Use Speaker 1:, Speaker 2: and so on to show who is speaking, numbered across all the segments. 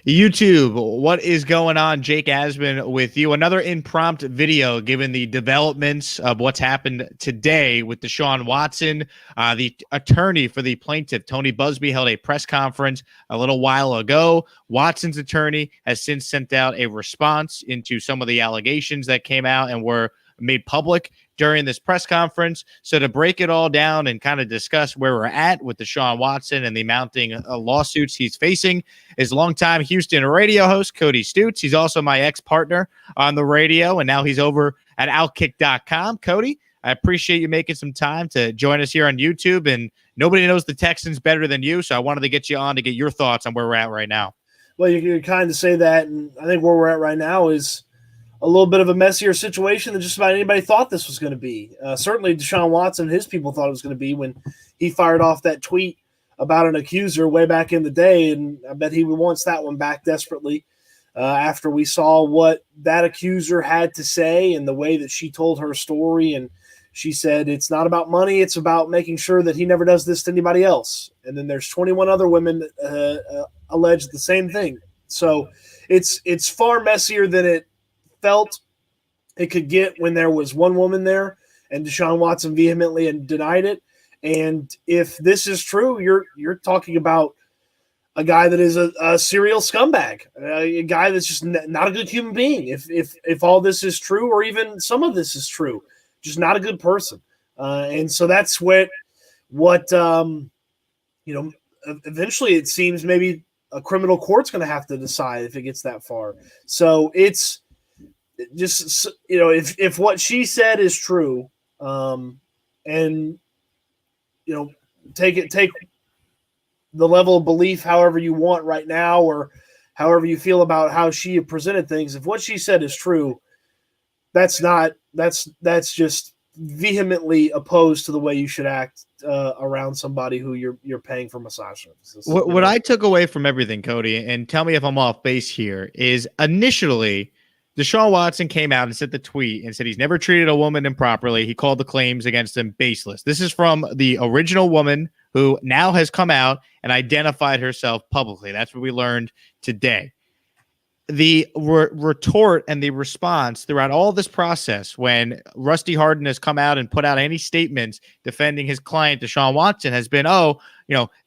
Speaker 1: YouTube, what is going on? Jake Asman with you. Another impromptu video given the developments of what's happened today with Deshaun Watson. The attorney for the plaintiff, Tony Buzbee, held a press conference a little while ago. Watson's attorney has since sent out a response into some of the allegations that came out and were made public during this press conference. So to break it all down and kind of discuss where we're at with Deshaun Watson and the mounting lawsuits he's facing is longtime Houston radio host Cody Stoots. He's also my ex-partner on the radio, and now he's over at Outkick.com. Cody, I appreciate you making some time to join us here on YouTube, and nobody knows the Texans better than you, so I wanted to get you on to get your thoughts on where we're at right now.
Speaker 2: Well, you kind of say that, and I think where we're at right now is a little bit of a messier situation than just about anybody thought this was going to be. Certainly Deshaun Watson and his people thought it was going to be when he fired off that tweet about an accuser way back in the day, and I bet he wants that one back desperately after we saw what that accuser had to say and the way that she told her story. And she said it's not about money, it's about making sure that he never does this to anybody else. And then there's 21 other women that alleged the same thing. So it's far messier than it felt it could get when there was one woman there, and Deshaun Watson vehemently denied it. And if this is true, you're talking about a guy that is a serial scumbag, a guy that's just not a good human being. If all this is true, or even some of this is true, just not a good person. And so that's what eventually it seems maybe a criminal court's going to have to decide if it gets that far. So it's just, if what she said is true, and take the level of belief however you want right now, or however you feel about how she presented things. If what she said is true, that's just vehemently opposed to the way you should act around somebody who you're paying for massage services.
Speaker 1: What I took away from everything, Cody, and tell me if I'm off base here, is initially Deshaun Watson came out and sent the tweet and said he's never treated a woman improperly. He called the claims against him baseless. This is from the original woman who now has come out and identified herself publicly. That's what we learned today. The retort and the response throughout all this process, when Rusty Hardin has come out and put out any statements defending his client, Deshaun Watson, has been,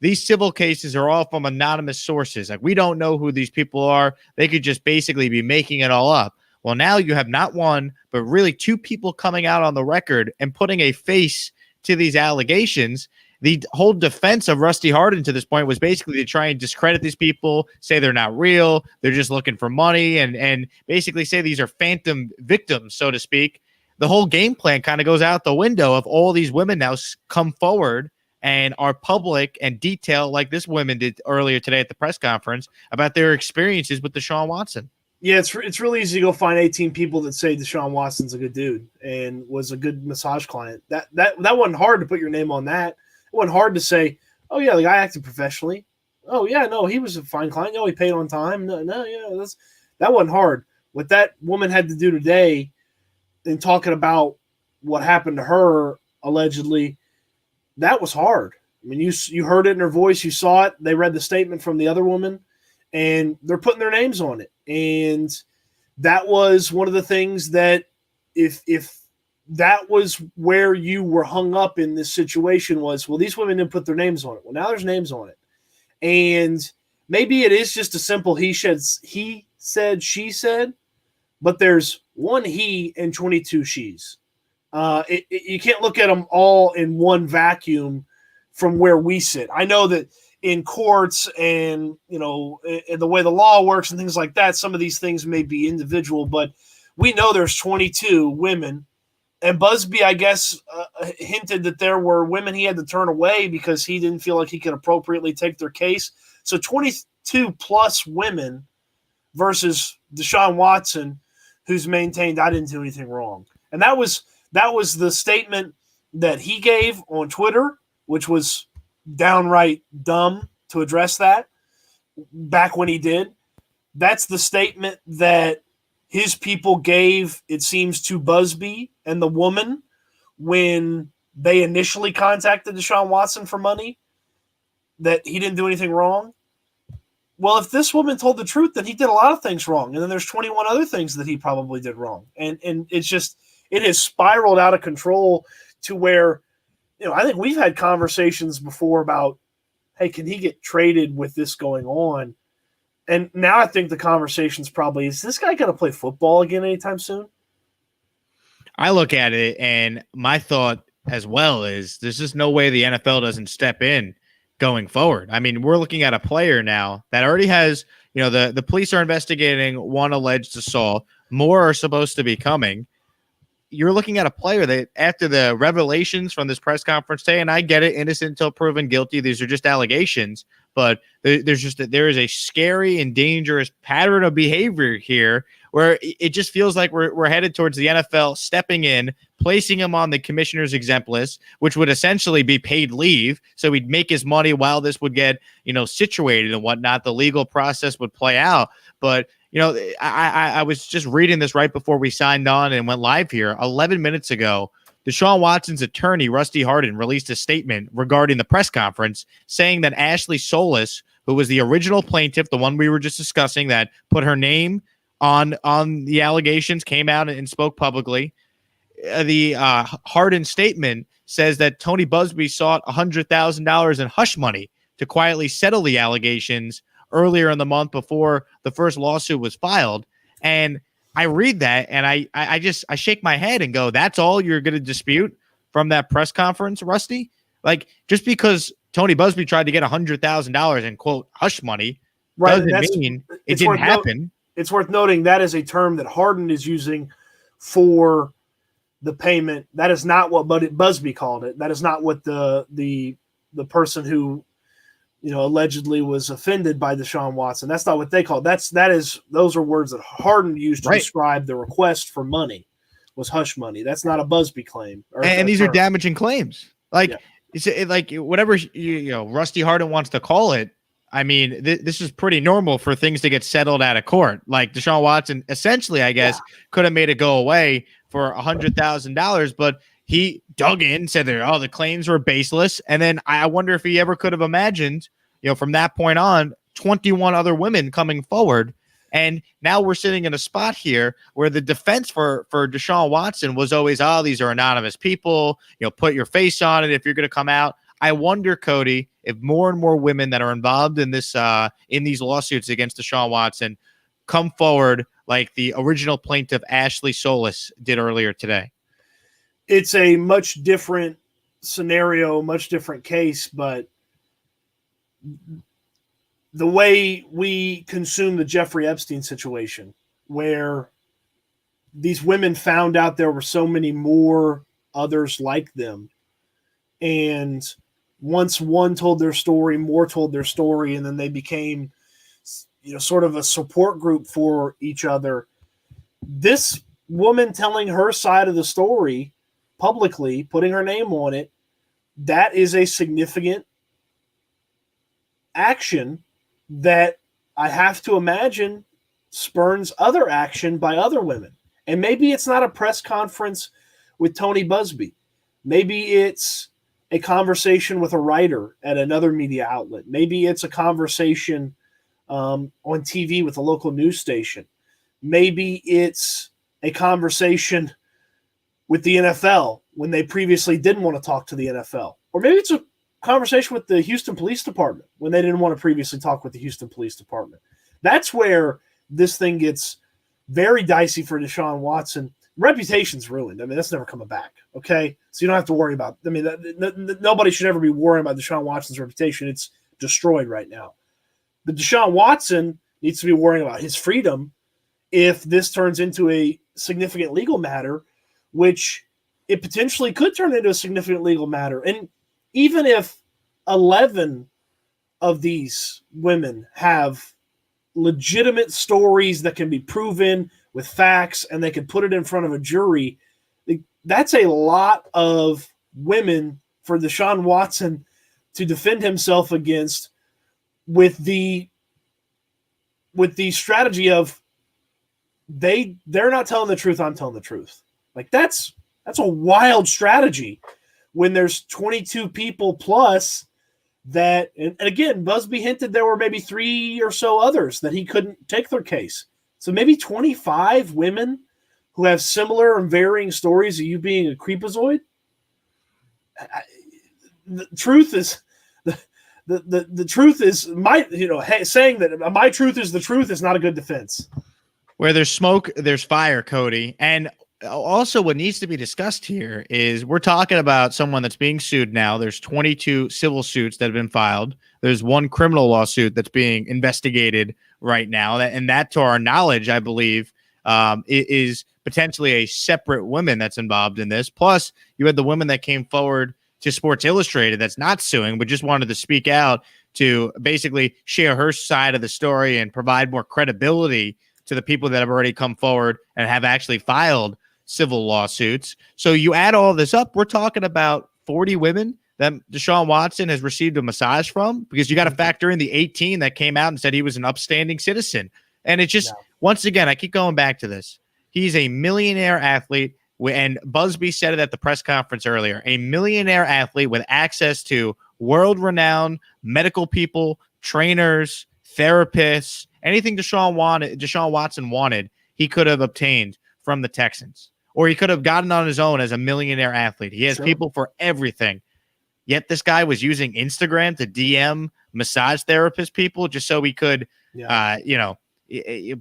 Speaker 1: these civil cases are all from anonymous sources. Like, we don't know who these people are. They could just basically be making it all up. Well, now you have not one, but really two people coming out on the record and putting a face to these allegations. The whole defense of Rusty Hardin to this point was basically to try and discredit these people, say they're not real, they're just looking for money, and basically say these are phantom victims, so to speak. The whole game plan kind of goes out the window if all these women now come forward and are public and detail, like this woman did earlier today at the press conference, about their experiences with Deshaun Watson.
Speaker 2: Yeah, it's really easy to go find 18 people that say Deshaun Watson's a good dude and was a good massage client. That wasn't hard to put your name on that. It wasn't hard to say, oh, yeah, the guy acted professionally. Oh, yeah, no, he was a fine client. No, he paid on time. That wasn't hard. What that woman had to do today in talking about what happened to her, allegedly, that was hard. I mean, you heard it in her voice. You saw it. They read the statement from the other woman, and they're putting their names on it. And that was one of the things that if that was where you were hung up in this situation was, well, these women didn't put their names on it. Well, now there's names on it. And maybe it is just a simple he said, she said, but there's one he and 22 she's. You can't look at them all in one vacuum from where we sit. I know that in courts and, in the way the law works and things like that, some of these things may be individual, but we know there's 22 women. And Buzbee, I guess, hinted that there were women he had to turn away because he didn't feel like he could appropriately take their case. So 22 plus women versus Deshaun Watson, who's maintained I didn't do anything wrong. And that was the statement that he gave on Twitter, which was downright dumb to address that back when he did. That's the statement that his people gave, it seems, to Buzbee and the woman when they initially contacted Deshaun Watson for money, that he didn't do anything wrong. well, if this woman told the truth, then he did a lot of things wrong. And then there's 21 other things that he probably did wrong. And it's just, it has spiraled out of control to where, I think we've had conversations before about, hey, can he get traded with this going on? And now I think the conversation's probably, is this guy going to play football again anytime soon?
Speaker 1: I look at it, and my thought as well is there's just no way the NFL doesn't step in going forward. I mean, we're looking at a player now that already has, the police are investigating one alleged assault. More are supposed to be coming. You're looking at a player that after the revelations from this press conference today, and I get it, innocent until proven guilty. These are just allegations, but there is a scary and dangerous pattern of behavior here where it just feels like we're headed towards the NFL stepping in, placing him on the commissioner's exempt list, which would essentially be paid leave. So he'd make his money while this would get, situated and whatnot. The legal process would play out. But, I was just reading this right before we signed on and went live here 11 minutes ago. Deshaun Watson's attorney, Rusty Hardin, released a statement regarding the press conference saying that Ashley Solis, who was the original plaintiff, the one we were just discussing that put her name on the allegations, came out and spoke publicly. The Hardin statement says that Tony Buzbee sought $100,000 in hush money to quietly settle the allegations earlier in the month before the first lawsuit was filed. And I read that and I shake my head and go, that's all you're going to dispute from that press conference, Rusty? Like, just because Tony Buzbee tried to get $100,000 in quote hush money doesn't mean it didn't happen.
Speaker 2: It's worth noting that is a term that Hardin is using for the payment. That is not what Buzbee called it. That is not what the person who allegedly was offended by Deshaun Watson. That's not what they call it. Those are words that Hardin used to describe the request for money was hush money. That's not a Buzbee claim.
Speaker 1: And these are damaging claims. Like, like whatever Rusty Hardin wants to call it. I mean, this is pretty normal for things to get settled out of court. Like Deshaun Watson, essentially, I guess, could have made it go away for $100,000, but he dug in, said that the claims were baseless, and then I wonder if he ever could have imagined, from that point on, 21 other women coming forward, and now we're sitting in a spot here where the defense for Deshaun Watson was always, these are anonymous people, put your face on it if you're going to come out. I wonder, Cody, if more and more women that are involved in this in these lawsuits against Deshaun Watson come forward like the original plaintiff Ashley Solis did earlier today.
Speaker 2: It's a much different scenario, much different case, but the way we consume the Jeffrey Epstein situation, where these women found out there were so many more others like them, and once one told their story, more told their story, and then they became, sort of a support group for each other. This woman telling her side of the story publicly, putting her name on it, that is a significant action that I have to imagine spurns other action by other women. And maybe it's not a press conference with Tony Buzbee. Maybe it's a conversation with a writer at another media outlet. Maybe it's a conversation on TV with a local news station. Maybe it's a conversation with the NFL when they previously didn't want to talk to the NFL. Or maybe it's a conversation with the Houston Police Department when they didn't want to previously talk with the Houston Police Department. That's where this thing gets very dicey for Deshaun Watson. Reputation's ruined. I mean, that's never coming back, okay? So you don't have to worry about – I mean, nobody should ever be worrying about Deshaun Watson's reputation. It's destroyed right now. But Deshaun Watson needs to be worrying about his freedom if this turns into a significant legal matter, which it potentially could turn into a significant legal matter. And even if 11 of these women have legitimate stories that can be proven with facts and they can put it in front of a jury, that's a lot of women for Deshaun Watson to defend himself against with the strategy of they're not telling the truth, I'm telling the truth. Like that's a wild strategy when there's 22 people plus that, and again, Buzbee hinted there were maybe 3 or so others that he couldn't take their case. So maybe 25 women who have similar and varying stories of you being a creepazoid. The truth is, the truth is saying that my truth is the truth is not a good defense.
Speaker 1: Where there's smoke, there's fire, Cody. And also what needs to be discussed here is we're talking about someone that's being sued now. There's 22 civil suits that have been filed. There's one criminal lawsuit that's being investigated right now. And that, to our knowledge, I believe, is potentially a separate woman that's involved in this. Plus, you had the woman that came forward to Sports Illustrated that's not suing, but just wanted to speak out to basically share her side of the story and provide more credibility to the people that have already come forward and have actually filed civil lawsuits. So you add all this up, we're talking about 40 women that Deshaun Watson has received a massage from, because you got to factor in the 18 that came out and said he was an upstanding citizen. And it's just, once again, I keep going back to this. He's a millionaire athlete, and Buzbee said it at the press conference earlier, a millionaire athlete with access to world-renowned medical people, trainers, therapists, anything Deshaun Watson wanted, he could have obtained from the Texans, or he could have gotten on his own as a millionaire athlete. He has people for everything. Yet this guy was using Instagram to DM massage therapist people just so he could,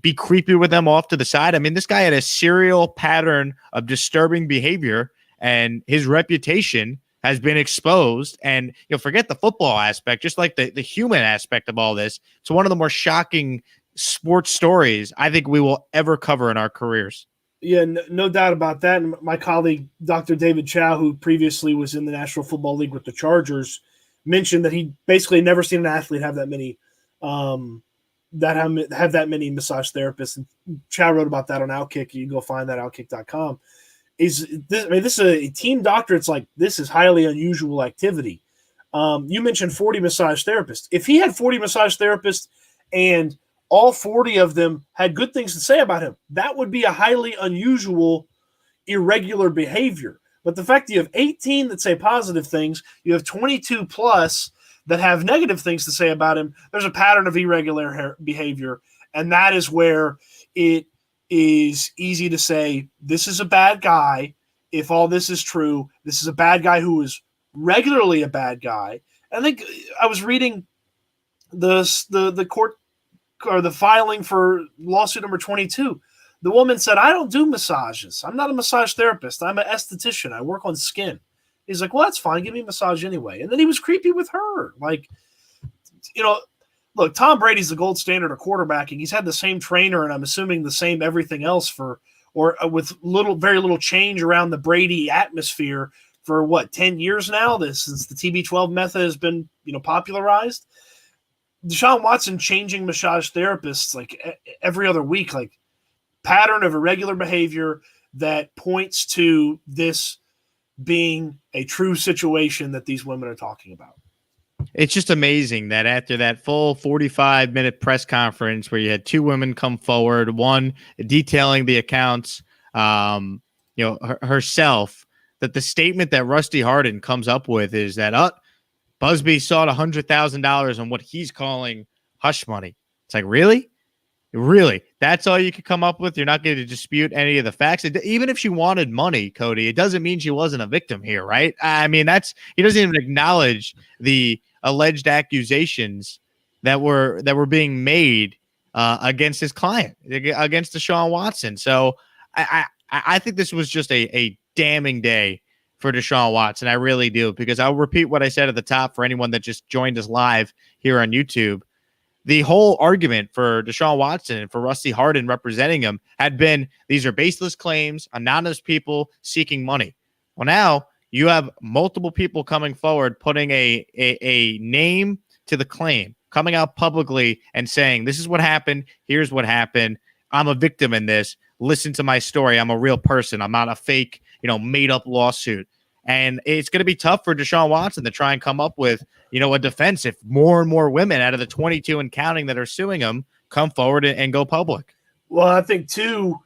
Speaker 1: be creepy with them off to the side. I mean, this guy had a serial pattern of disturbing behavior, and his reputation has been exposed. And forget the football aspect, just like the human aspect of all this. It's one of the more shocking sports stories I think we will ever cover in our careers.
Speaker 2: Yeah, no doubt about that. And my colleague, Dr. David Chow, who previously was in the National Football League with the Chargers, mentioned that he basically never seen an athlete have that many have that many massage therapists. And Chow wrote about that on Outkick. You can go find that at outkick.com. This is a team doctor. It's like, this is highly unusual activity. You mentioned 40 massage therapists. If he had 40 massage therapists and all 40 of them had good things to say about him, that would be a highly unusual, irregular behavior. But the fact that you have 18 that say positive things, you have 22 plus that have negative things to say about him, there's a pattern of irregular behavior. And that is where it is easy to say, this is a bad guy. If all this is true, this is a bad guy who is regularly a bad guy. I think I was reading the court, or the filing for lawsuit number 22. The woman said, I don't do massages. I'm not a massage therapist. I'm an esthetician. I work on skin. He's like, well, that's fine. Give me a massage anyway. And then he was creepy with her. Like, look, Tom Brady's the gold standard of quarterbacking. He's had the same trainer, and I'm assuming the same everything else with very little change around the Brady atmosphere for 10 years now, since the TB12 method has been, popularized. Deshaun Watson changing massage therapists like every other week, like pattern of irregular behavior that points to this being a true situation that these women are talking about.
Speaker 1: It's just amazing that after that full 45-minute press conference where you had two women come forward, one detailing the accounts, herself, that the statement that Rusty Hardin comes up with is that, Buzbee sought $100,000 on what he's calling hush money. It's like, really? Really? That's all you could come up with? You're not going to dispute any of the facts? Even if she wanted money, Cody, it doesn't mean she wasn't a victim here, right? I mean, he doesn't even acknowledge the alleged accusations that were being made against his client, against Deshaun Watson. So I think this was just a damning day for Deshaun Watson. I really do, because I'll repeat what I said at the top for anyone that just joined us live here on YouTube. The whole argument for Deshaun Watson and for Rusty Hardin representing him had been, these are baseless claims, anonymous people seeking money. Well, now you have multiple people coming forward, putting a name to the claim, coming out publicly and saying, this is what happened. Here's what happened. I'm a victim in this. Listen to my story. I'm a real person. I'm not a fake, made up lawsuit. And it's going to be tough for Deshaun Watson to try and come up with, a defense if more and more women out of the 22 and counting that are suing him come forward and go public.
Speaker 2: Well, I think too,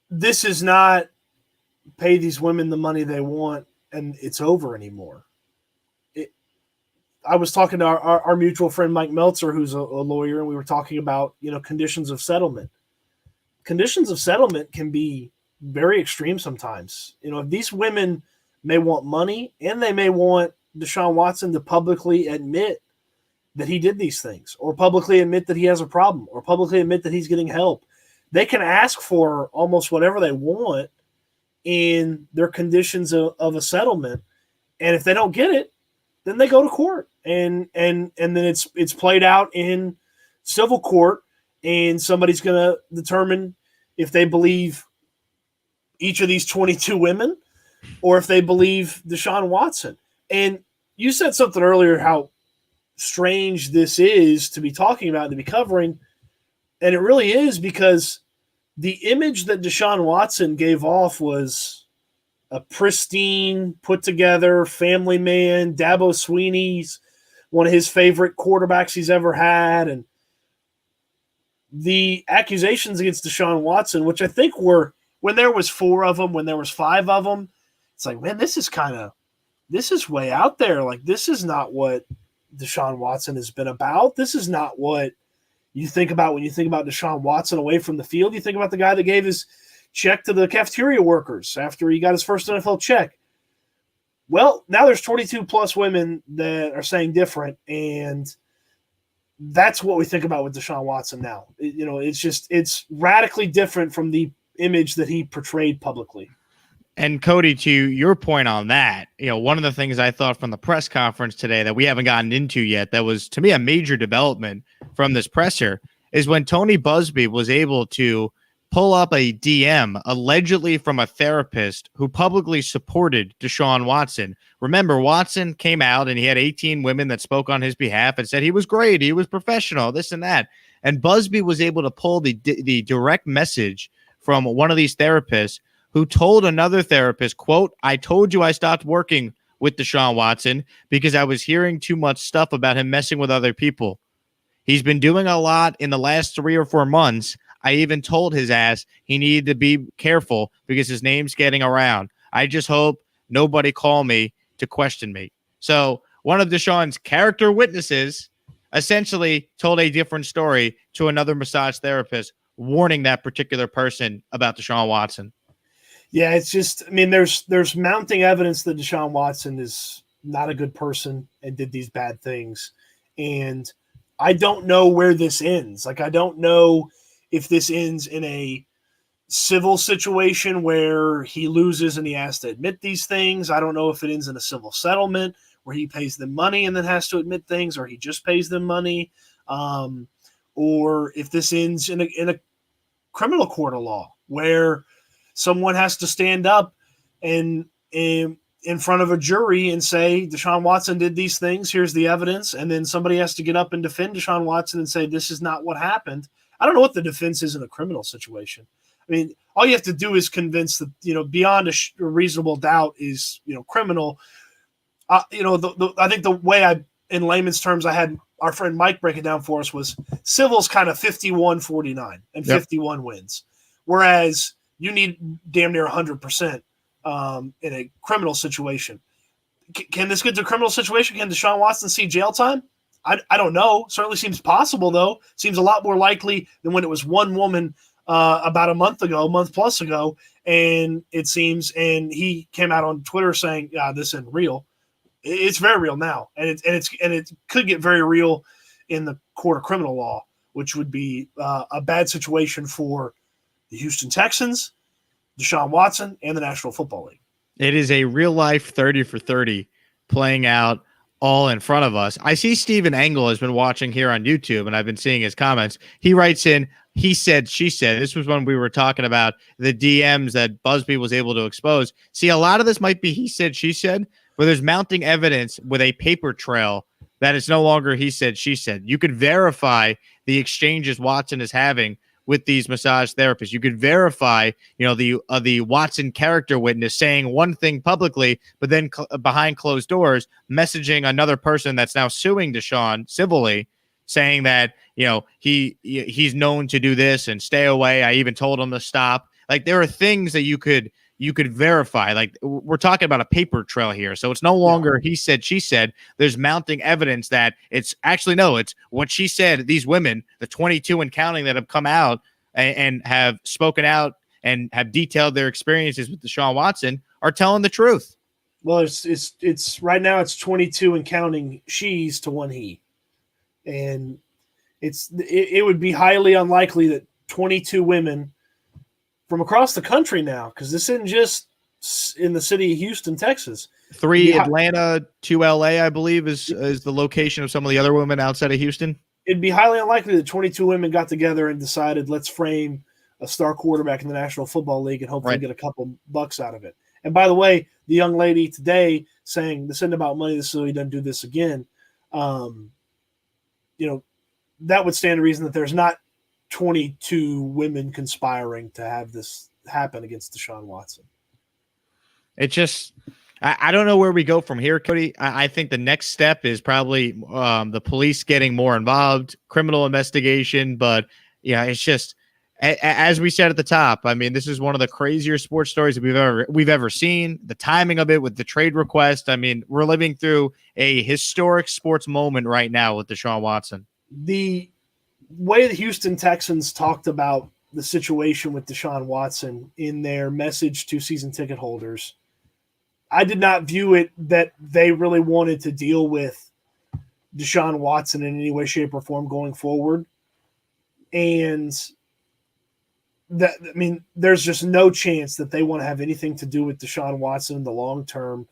Speaker 2: this is not pay these women the money they want and it's over anymore. I was talking to our mutual friend Mike Meltzer, who's a lawyer, and we were talking about conditions of settlement. Conditions of settlement can be very extreme sometimes. If these women may want money and they may want Deshaun Watson to publicly admit that he did these things, or publicly admit that he has a problem, or publicly admit that he's getting help, they can ask for almost whatever they want in their conditions of a settlement. And if they don't get it, then they go to court, and then it's played out in civil court, and somebody's going to determine if they believe each of these 22 women or if they believe Deshaun Watson. And you said something earlier, how strange this is to be talking about, to be covering, and it really is, because the image that Deshaun Watson gave off was a pristine, put-together family man. Dabo Swinney's one of his favorite quarterbacks he's ever had. And the accusations against Deshaun Watson, which I think were, when there was 4 of them, when there was 5 of them, it's like, man, this is way out there. Like, this is not what Deshaun Watson has been about. This is not what you think about when you think about Deshaun Watson away from the field. You think about the guy that gave his check to the cafeteria workers after he got his first NFL check. Well, now there's 22 plus women that are saying different, and that's what we think about with Deshaun Watson now. It's radically different from the image that he portrayed publicly.
Speaker 1: And Cody, to your point on that, one of the things I thought from the press conference today that we haven't gotten into yet, that was to me a major development from this presser, is when Tony Buzbee was able to pull up a DM allegedly from a therapist who publicly supported Deshaun Watson. Remember, Watson came out and he had 18 women that spoke on his behalf and said he was great, he was professional, this and that. And Buzbee was able to pull the direct message from one of these therapists who told another therapist, quote, "I told you I stopped working with Deshaun Watson because I was hearing too much stuff about him messing with other people. He's been doing a lot in the last 3 or 4 months. I even told his ass he needed to be careful because his name's getting around. I just hope nobody call me to question me." So one of Deshaun's character witnesses essentially told a different story to another massage therapist, warning that particular person about Deshaun Watson.
Speaker 2: Yeah, it's just, I mean, there's mounting evidence that Deshaun Watson is not a good person and did these bad things. And I don't know where this ends. Like, I don't know if this ends in a civil situation where he loses and he has to admit these things. I don't know if it ends in a civil settlement where he pays them money and then has to admit things, or he just pays them money, or if this ends in a criminal court of law where someone has to stand up and in front of a jury and say, Deshaun Watson did these things, here's the evidence, and then somebody has to get up and defend Deshaun Watson and say, this is not what happened. I don't know what the defense is in a criminal situation. I mean, all you have to do is convince that, beyond a reasonable doubt is, criminal. I think the way in layman's terms, I had our friend Mike break it down for us was civil's kind of 51-49 and 51 wins. Whereas you need damn near 100% in a criminal situation. Can this get to a criminal situation? Can Deshaun Watson see jail time? I don't know. Certainly seems possible, though. Seems a lot more likely than when it was one woman about a month plus ago, and it seems, and he came out on Twitter saying, "Yeah, this isn't real." It's very real now, and it could get very real in the court of criminal law, which would be a bad situation for the Houston Texans, Deshaun Watson, and the National Football League.
Speaker 1: It is a real life 30 for 30 playing out all in front of us. I see Stephen Engel has been watching here on YouTube, and I've been seeing his comments. He writes in, he said, she said. This was when we were talking about the DMs that Buzbee was able to expose. See, a lot of this might be he said, she said, but there's mounting evidence with a paper trail that it's no longer he said, she said. You could verify the exchanges Watson is having with these massage therapists. You could verify, the Watson character witness saying one thing publicly, but then behind closed doors, messaging another person that's now suing Deshaun civilly, saying that, he's known to do this and stay away. I even told him to stop. Like, there are things that you could you could verify. Like, we're talking about a paper trail here. So it's no longer he said, she said. There's mounting evidence that it's actually, no, it's what she said. These women, the 22 and counting that have come out and have spoken out and have detailed their experiences with Deshaun Watson, are telling the truth.
Speaker 2: Well, it's right now it's 22 and counting she's to one he. And it would be highly unlikely that 22 women from across the country now, because this isn't just in the city of Houston, Texas.
Speaker 1: 3 Atlanta, 2 LA, I believe, is the location of some of the other women outside of Houston.
Speaker 2: It'd be highly unlikely that 22 women got together and decided, let's frame a star quarterback in the National Football League and hopefully get a couple bucks out of it. And by the way, the young lady today saying this isn't about money, this is so he doesn't do this again. That would stand to reason that there's not 22 women conspiring to have this happen against Deshaun Watson.
Speaker 1: It just, I don't know where we go from here, Cody. I think the next step is probably the police getting more involved, criminal investigation. But yeah, it's just, as we said at the top, I mean, this is one of the crazier sports stories that we've ever seen. The timing of it with the trade request. I mean, we're living through a historic sports moment right now with Deshaun Watson.
Speaker 2: The way the Houston Texans talked about the situation with Deshaun Watson in their message to season ticket holders, I did not view it that they really wanted to deal with Deshaun Watson in any way, shape, or form going forward. And that, I mean, there's just no chance that they want to have anything to do with Deshaun Watson in the long term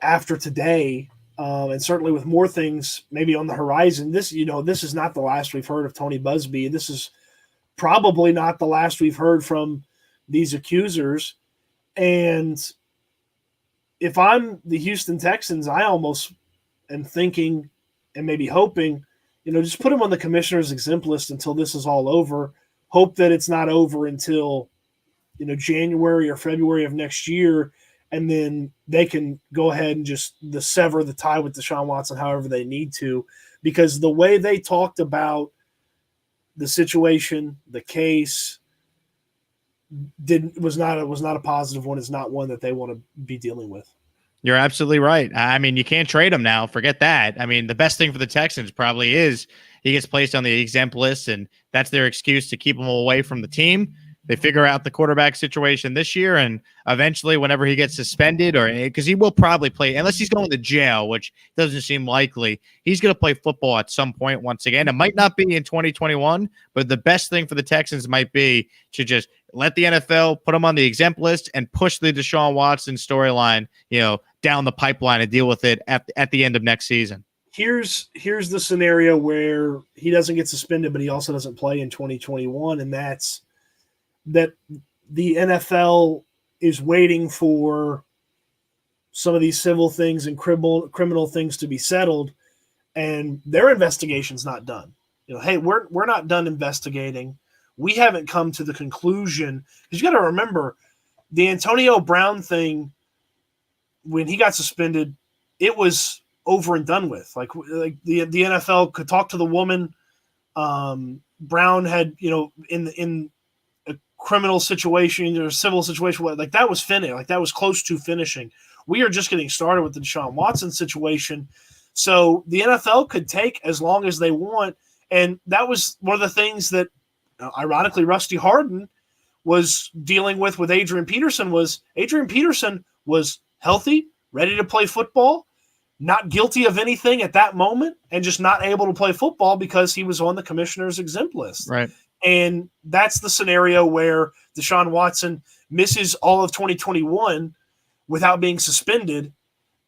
Speaker 2: after today. And certainly with more things maybe on the horizon. This is not the last we've heard of Tony Buzbee. This is probably not the last we've heard from these accusers. And if I'm the Houston Texans, I almost am thinking and maybe hoping, just put him on the commissioner's exempt list until this is all over. Hope that it's not over until, January or February of next year. And then they can go ahead and just sever the tie with Deshaun Watson however they need to. Because the way they talked about the situation, the case, was not a positive one. It's not one that they want to be dealing with.
Speaker 1: You're absolutely right. I mean, you can't trade him now. Forget that. I mean, the best thing for the Texans probably is he gets placed on the exempt list, and that's their excuse to keep him away from the team. They figure out the quarterback situation this year, and eventually whenever he gets suspended, or because he will probably play, unless he's going to jail, which doesn't seem likely, he's going to play football at some point once again. It might not be in 2021, but the best thing for the Texans might be to just let the NFL put him on the exempt list and push the Deshaun Watson storyline, down the pipeline and deal with it at the end of next season.
Speaker 2: Here's the scenario where he doesn't get suspended, but he also doesn't play in 2021, and that's that the NFL is waiting for some of these civil things and criminal things to be settled, and their investigation's not done. Hey, we're not done investigating. We haven't come to the conclusion, because you got to remember the Antonio Brown thing. When he got suspended, it was over and done with. Like the NFL could talk to the woman. Brown had, in a criminal situation or a civil situation, like that was finished. Like that was close to finishing. We are just getting started with the Deshaun Watson situation. So the NFL could take as long as they want. And that was one of the things that, ironically, Rusty Harden was dealing with Adrian Peterson. Adrian Peterson was healthy, ready to play football, not guilty of anything at that moment, and just not able to play football because he was on the commissioner's exempt list.
Speaker 1: Right.
Speaker 2: And that's the scenario where Deshaun Watson misses all of 2021 without being suspended,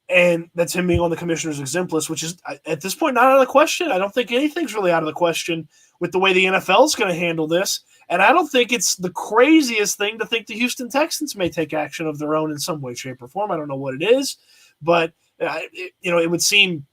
Speaker 2: and that's him being on the commissioner's exempt list, which is at this point not out of the question. I don't think anything's really out of the question with the way the NFL is going to handle this. And I don't think it's the craziest thing to think the Houston Texans may take action of their own in some way, shape, or form. I don't know what it is, but it would seem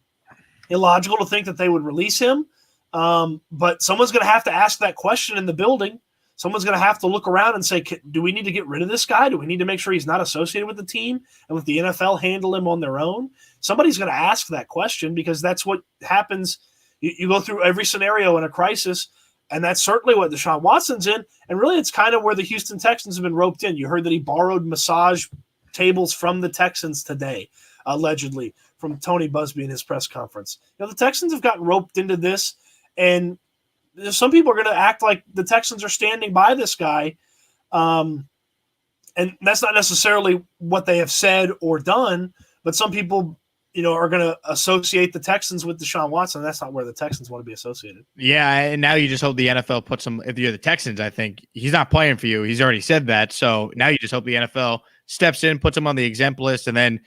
Speaker 2: illogical to think that they would release him. But someone's going to have to ask that question in the building. Someone's going to have to look around and say, do we need to get rid of this guy? Do we need to make sure he's not associated with the team and let the NFL handle him on their own? Somebody's going to ask that question, because that's what happens. You go through every scenario in a crisis. And that's certainly what Deshaun Watson's in. And really, it's kind of where the Houston Texans have been roped in. You heard that he borrowed massage tables from the Texans today, allegedly, from Tony Buzbee in his press conference. The Texans have gotten roped into this, and some people are going to act like the Texans are standing by this guy. And that's not necessarily what they have said or done, but some people are going to associate the Texans with Deshaun Watson. That's not where the Texans want to be associated.
Speaker 1: Yeah, and now you just hope the NFL puts him. If you're the Texans, I think he's not playing for you. He's already said that. So now you just hope the NFL steps in, puts him on the exempt list, and then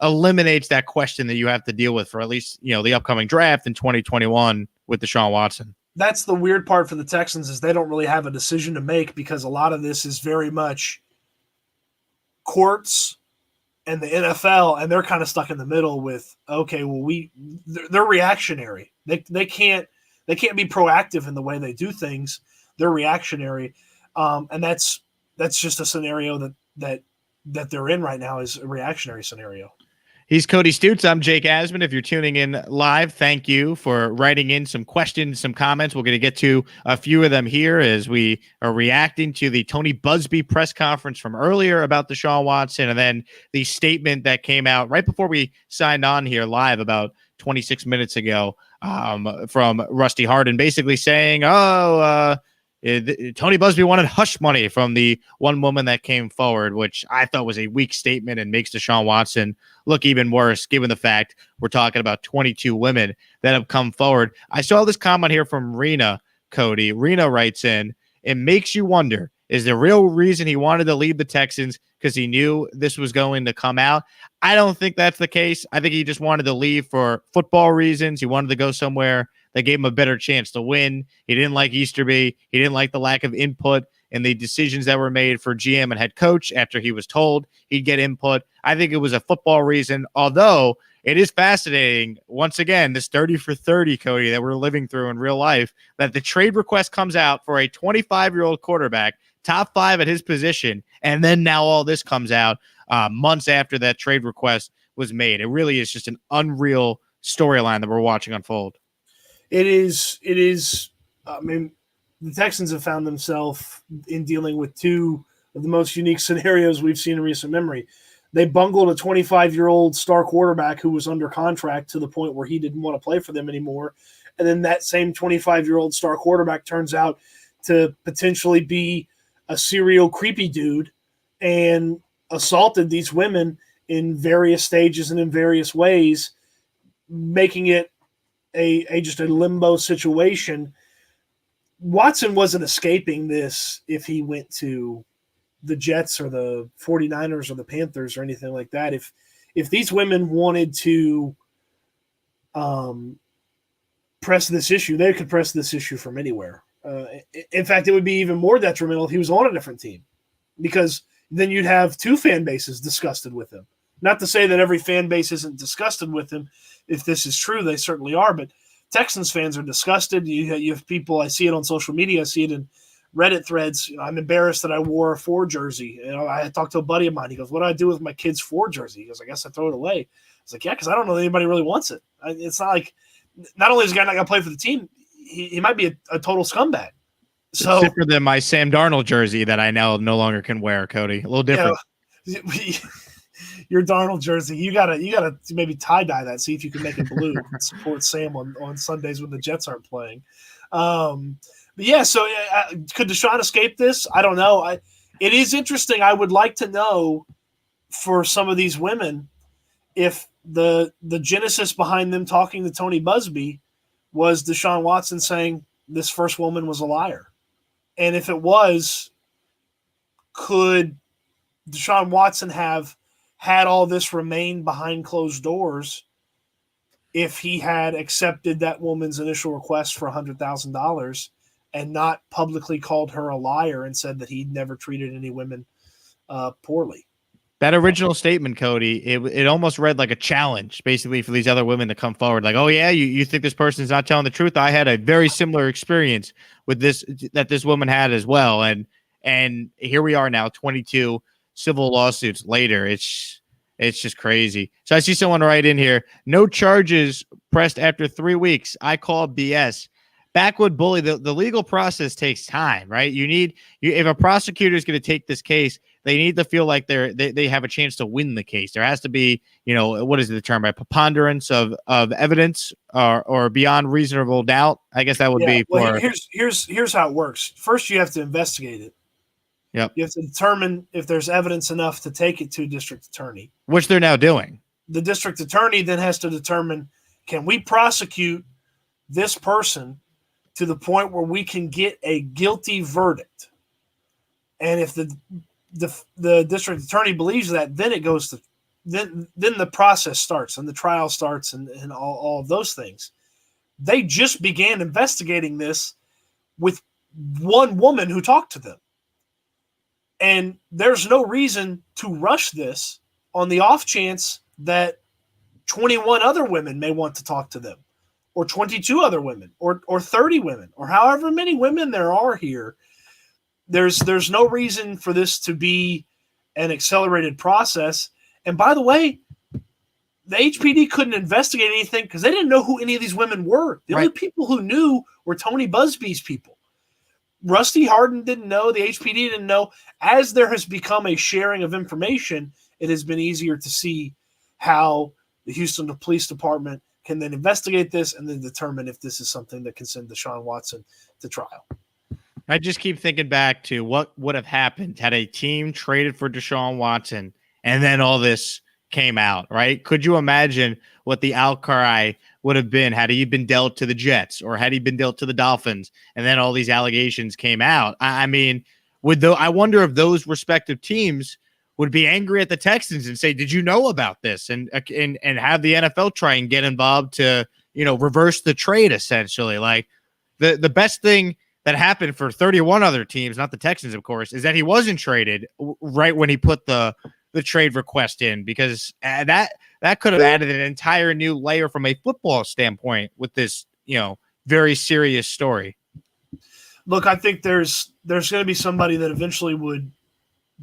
Speaker 1: eliminates that question that you have to deal with for at least the upcoming draft in 2021 with Deshaun Watson.
Speaker 2: That's the weird part for the Texans is they don't really have a decision to make because a lot of this is very much courts and the NFL, and they're kind of stuck in the middle with, okay, well, they're reactionary. They can't be proactive in the way they do things. They're reactionary, and that's just a scenario that they're in right now is a reactionary scenario.
Speaker 1: He's Cody Stoots. I'm Jake Asman. If you're tuning in live, thank you for writing in some questions, some comments. We're going to get to a few of them here as we are reacting to the Tony Buzbee press conference from earlier about Deshaun Watson, and then the statement that came out right before we signed on here live about 26 minutes ago from Rusty Hardin, basically saying, Tony Buzbee wanted hush money from the one woman that came forward, which I thought was a weak statement and makes Deshaun Watson look even worse, given the fact we're talking about 22 women that have come forward. I saw this comment here from Rena, Cody. Rena writes in, it makes you wonder, is the real reason he wanted to leave the Texans because he knew this was going to come out? I don't think that's the case. I think he just wanted to leave for football reasons. He wanted to go somewhere that gave him a better chance to win. He didn't like Easterby. He didn't like the lack of input in the decisions that were made for GM and head coach after he was told he'd get input. I think it was a football reason, although it is fascinating, once again, this 30 for 30, Cody, that we're living through in real life, that the trade request comes out for a 25-year-old quarterback, top 5 at his position, and then now all this comes out months after that trade request was made. It really is just an unreal storyline that we're watching unfold.
Speaker 2: It is. I mean, the Texans have found themselves in dealing with two of the most unique scenarios we've seen in recent memory. They bungled a 25-year-old star quarterback who was under contract to the point where he didn't want to play for them anymore. And then that same 25-year-old star quarterback turns out to potentially be a serial creepy dude and assaulted these women in various stages and in various ways, making it just a limbo situation. Watson wasn't escaping this if he went to the Jets or the 49ers or the Panthers or anything like that. If these women wanted to press this issue, they could press this issue from anywhere. In fact, it would be even more detrimental if he was on a different team, because then you'd have two fan bases disgusted with him. Not to say that every fan base isn't disgusted with him. If this is true, they certainly are. But Texans fans are disgusted. You have people, I see it on social media, I see it in Reddit threads. I'm embarrassed that I wore a Ford jersey. I talked to a buddy of mine. He goes, what do I do with my kid's Ford jersey? He goes, I guess I throw it away. I was like, yeah, because I don't know that anybody really wants it. It's not like, not only is the guy not going to play for the team, he might be a total scumbag. So
Speaker 1: it's different than my Sam Darnold jersey that I now no longer can wear, Cody. A little different.
Speaker 2: Your Darnold jersey, you gotta maybe tie dye that. See if you can make it blue and support Sam on Sundays when the Jets aren't playing. But yeah, so could Deshaun escape this? I don't know. It is interesting. I would like to know for some of these women if the genesis behind them talking to Tony Buzbee was Deshaun Watson saying this first woman was a liar, and if it was, could Deshaun Watson have had all this remain behind closed doors if he had accepted that woman's initial request for $100,000 and not publicly called her a liar and said that he'd never treated any women poorly?
Speaker 1: That original statement, Cody, it almost read like a challenge, basically, for these other women to come forward. Like, oh, yeah, you think this person's not telling the truth? I had a very similar experience with this woman had as well. And here we are now, 22 civil lawsuits later. It's just crazy. So I see someone right in here. No charges pressed after 3 weeks. I call BS. backwood bully. The legal process takes time, right? If a prosecutor is going to take this case, they need to feel like they have a chance to win the case. There has to be, what is the term, right? Preponderance of evidence or beyond reasonable doubt. I guess that would be
Speaker 2: well,
Speaker 1: for.
Speaker 2: here's how it works. First, you have to investigate it.
Speaker 1: Yep.
Speaker 2: You have to determine if there's evidence enough to take it to district attorney,
Speaker 1: which they're now doing.
Speaker 2: The district attorney then has to determine, can we prosecute this person to the point where we can get a guilty verdict? And if the district attorney believes that, then it goes to then the process starts and the trial starts and all of those things. They just began investigating this with one woman who talked to them. And there's no reason to rush this on the off chance that 21 other women may want to talk to them, or 22 other women, or 30 women, or however many women there are here. There's no reason for this to be an accelerated process. And by the way, the HPD couldn't investigate anything because they didn't know who any of these women were. The only people who knew were Tony Buzbee's people. Rusty Harden didn't know. The HPD didn't know. As there has become a sharing of information, it has been easier to see how the Houston Police Department can then investigate this and then determine if this is something that can send Deshaun Watson to trial.
Speaker 1: I just keep thinking back to what would have happened had a team traded for Deshaun Watson and then all this came out, right? Could you imagine what the outcry would have been had he been dealt to the Jets or had he been dealt to the Dolphins and then all these allegations came out? I mean, I wonder if those respective teams would be angry at the Texans and say, did you know about this? And have the NFL try and get involved to, reverse the trade essentially. Like the best thing that happened for 31 other teams, not the Texans, of course, is that he wasn't traded right when he put the trade request in, because that could have added an entire new layer from a football standpoint with this, very serious story.
Speaker 2: Look, I think there's going to be somebody that eventually would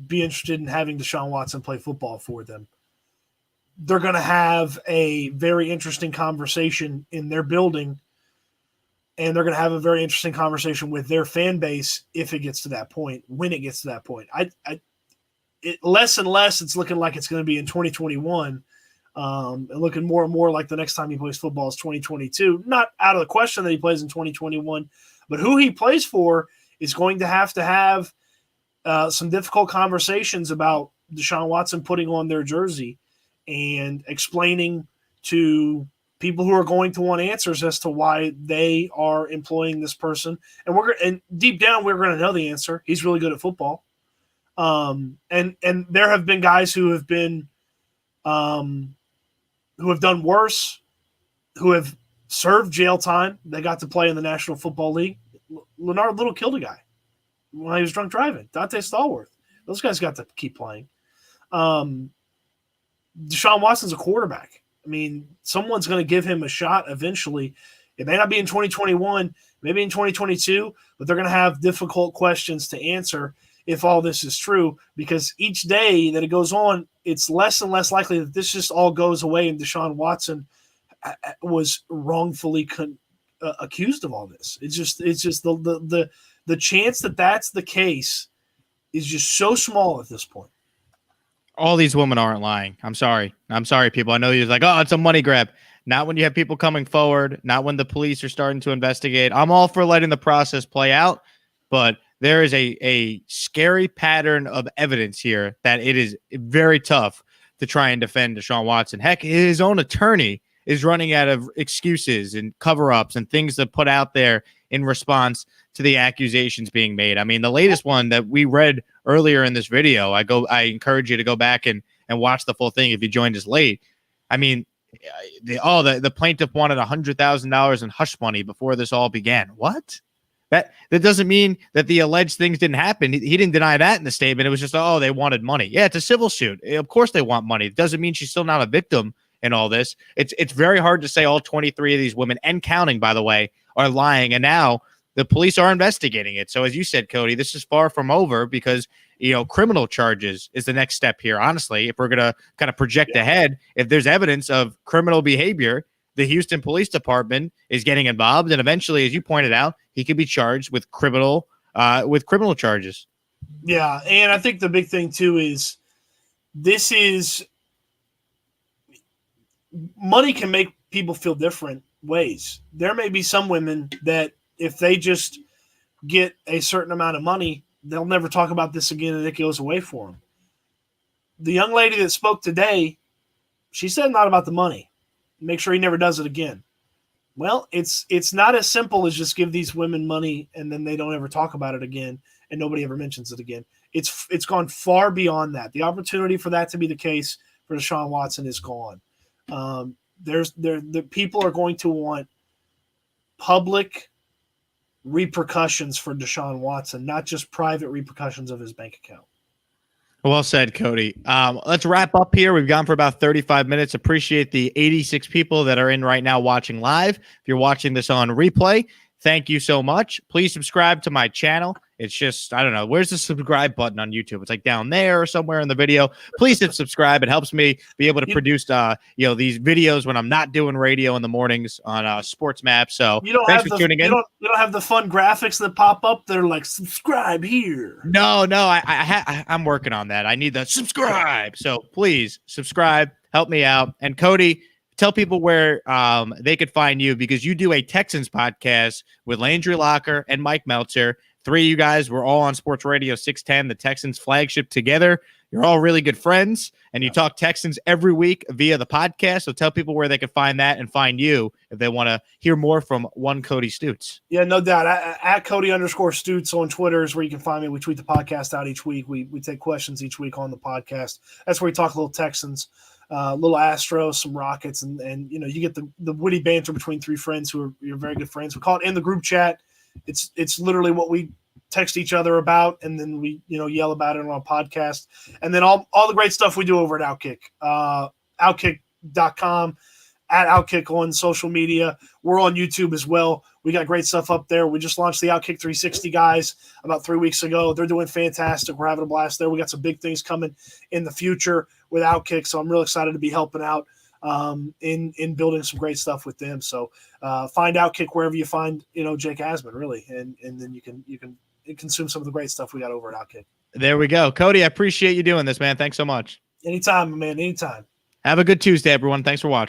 Speaker 2: be interested in having Deshaun Watson play football for them. They're going to have a very interesting conversation in their building, and they're going to have a very interesting conversation with their fan base if it gets to that point, when it gets to that point. Less and less, it's looking like it's going to be in 2021, and looking more and more like the next time he plays football is 2022. Not out of the question that he plays in 2021, but who he plays for is going to have some difficult conversations about Deshaun Watson putting on their jersey and explaining to people who are going to want answers as to why they are employing this person. And deep down, we're going to know the answer. He's really good at football. And there have been guys who have been, who have done worse, who have served jail time. They got to play in the National Football League. Leonard Little killed a guy when he was drunk driving. Dante Stallworth. Those guys got to keep playing. Deshaun Watson's a quarterback. I mean, someone's going to give him a shot eventually. It may not be in 2021, maybe in 2022, but they're going to have difficult questions to answer if all this is true, because each day that it goes on, it's less and less likely that this just all goes away and Deshaun Watson was wrongfully accused of all this. It's just the chance that that's the case is just so small at this point.
Speaker 1: All these women aren't lying. I'm sorry, people. I know you're like, oh, it's a money grab. Not when you have people coming forward, not when the police are starting to investigate. I'm all for letting the process play out, but there is a scary pattern of evidence here that it is very tough to try and defend Deshaun Watson. Heck, his own attorney is running out of excuses and cover-ups and things to put out there in response to the accusations being made. I mean, the latest one that we read earlier in this video, I encourage you to go back and watch the full thing if you joined us late. I mean, the plaintiff wanted $100,000 in hush money before this all began. What? That doesn't mean that the alleged things didn't happen. He didn't deny that in the statement. It was just, they wanted money. Yeah, it's a civil suit. Of course they want money. It doesn't mean she's still not a victim in all this. It's very hard to say all 23 of these women, and counting, by the way, are lying. And now the police are investigating it. So as you said, Cody, this is far from over because, criminal charges is the next step here. Honestly, if we're going to kind of project ahead, if there's evidence of criminal behavior, the Houston Police Department is getting involved, and eventually, as you pointed out, he could be charged with criminal charges.
Speaker 2: Yeah, and I think the big thing too is money can make people feel different ways. There may be some women that if they just get a certain amount of money, they'll never talk about this again, and it goes away for them. The young lady that spoke today, she said not about the money. Make sure he never does it again. Well, it's not as simple as just give these women money and then they don't ever talk about it again and nobody ever mentions it again. It's gone far beyond that. The opportunity for that to be the case for Deshaun Watson is gone. The people are going to want public repercussions for Deshaun Watson, not just private repercussions of his bank account.
Speaker 1: Well said, Cody. Let's wrap up here. We've gone for about 35 minutes. Appreciate the 86 people that are in right now watching live. If you're watching this on replay, thank you so much. Please subscribe to my channel. It's just, I don't know, where's the subscribe button on YouTube? It's like down there or somewhere in the video. Please hit subscribe. It helps me be able to produce these videos when I'm not doing radio in the mornings on Sports Map. So thanks for tuning in.
Speaker 2: You don't have the fun graphics that pop up that are like subscribe here.
Speaker 1: No, I'm working on that. I need the subscribe. So please subscribe, help me out. And Cody, tell people where they could find you, because you do a Texans podcast with Landry Locker and Mike Meltzer. Three of you guys were all on Sports Radio 610, the Texans flagship together. You're all really good friends, and you talk Texans every week via the podcast. So tell people where they can find that and find you if they want to hear more from one Cody Stoots.
Speaker 2: Yeah, no doubt. At Cody_Stoots on Twitter is where you can find me. We tweet the podcast out each week. We take questions each week on the podcast. That's where we talk a little Texans, little Astros, some Rockets, and you get the witty banter between three friends who are very good friends. We call it In the Group Chat. It's literally what we text each other about, and then we yell about it on a podcast. And then all the great stuff we do over at Outkick, outkick.com, at Outkick on social media. We're on YouTube as well. We got great stuff up there. We just launched the Outkick 360 guys about 3 weeks ago. They're doing fantastic. We're having a blast there. We got some big things coming in the future with Outkick, so I'm real excited to be helping out in building some great stuff with them. So find Outkick wherever you find Jake Asman, really, and then you can consume some of the great stuff we got over at Outkick.
Speaker 1: There we go. Cody, I appreciate you doing this, man. Thanks so much.
Speaker 2: Anytime, man. Anytime.
Speaker 1: Have a good Tuesday, everyone. Thanks for watching.